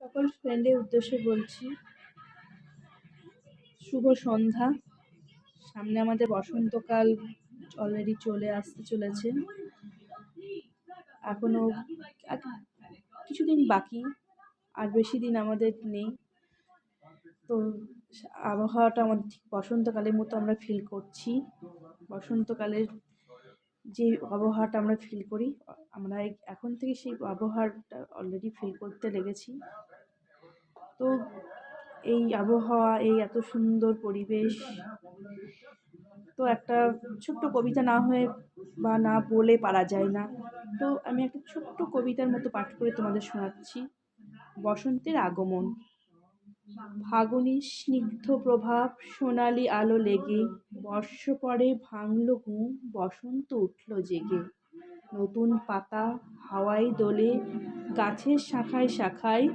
সকল ফ্রেন্ডের উদ্দেশ্যে বলছি, শুভ সন্ধ্যা। সামনে আমাদের বসন্তকাল অলরেডি চলে আসতে চলেছে। এখনো কিছুদিন বাকি, আর বেশি দিন আমাদের নেই। তো আবহাওয়াটা আমাদের ঠিক বসন্তকালের মতো আমরা ফিল করছি। বসন্তকালের যে আবহাওয়াটা আমরা ফিল করি, আমরা এখন থেকে সেই আবহাওয়াটা অলরেডি ফিল করতে লেগেছি। তো এই আবহাওয়া, এই এত সুন্দর পরিবেশ, তো একটা ছোট্ট কবিতা না হয়ে বা না বলে পারা যায় না। তো আমি একটা ছোট্ট কবিতার মতো পাঠ করে তোমাদের শোনাচ্ছি। বসন্তের আগমন। ফাগুনি স্নিগ্ধ প্রভাব, সোনালি আলো লেগে, বর্ষ পরে ভাঙল ঘুম, বসন্ত উঠল জেগে। নতুন পাতা হাওয়ায় দোলে, গাছের শাখায় শাখায়,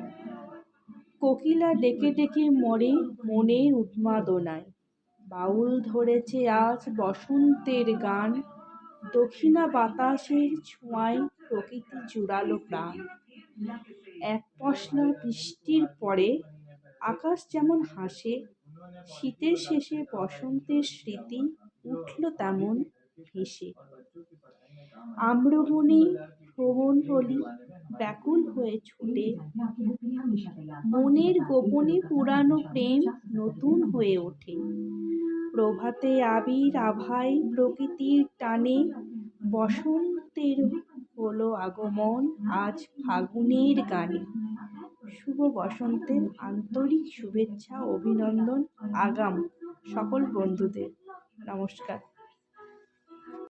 কোকিলা ডেকে ডেকে মরে মনের উন্মাদনায়। বাউল ধরেছে আজ বসন্তের গান, দক্ষিণা বাতাসের ছোঁয়ায় প্রকৃতি জুড়ালো প্রাণ। এক পশলা বৃষ্টির পরে আকাশ যেমন হাসে, শীতের শেষে বসন্তের স্মৃতি উঠল তেমন ভেসে। আম্রবনে ভ্রমণ হলি ব্যাকুল হয়ে ছুটে, মনের গোপনে পুরানো প্রেম নতুন হয়ে ওঠে। প্রভাতে আবির আভায় প্রকৃতির টানে, বসন্তের হলো আগমন আজ ফাগুনের গানে। শুভ বসন্তের আন্তরিক শুভেচ্ছা, অভিনন্দন আগাম সকল বন্ধুদের। নমস্কার।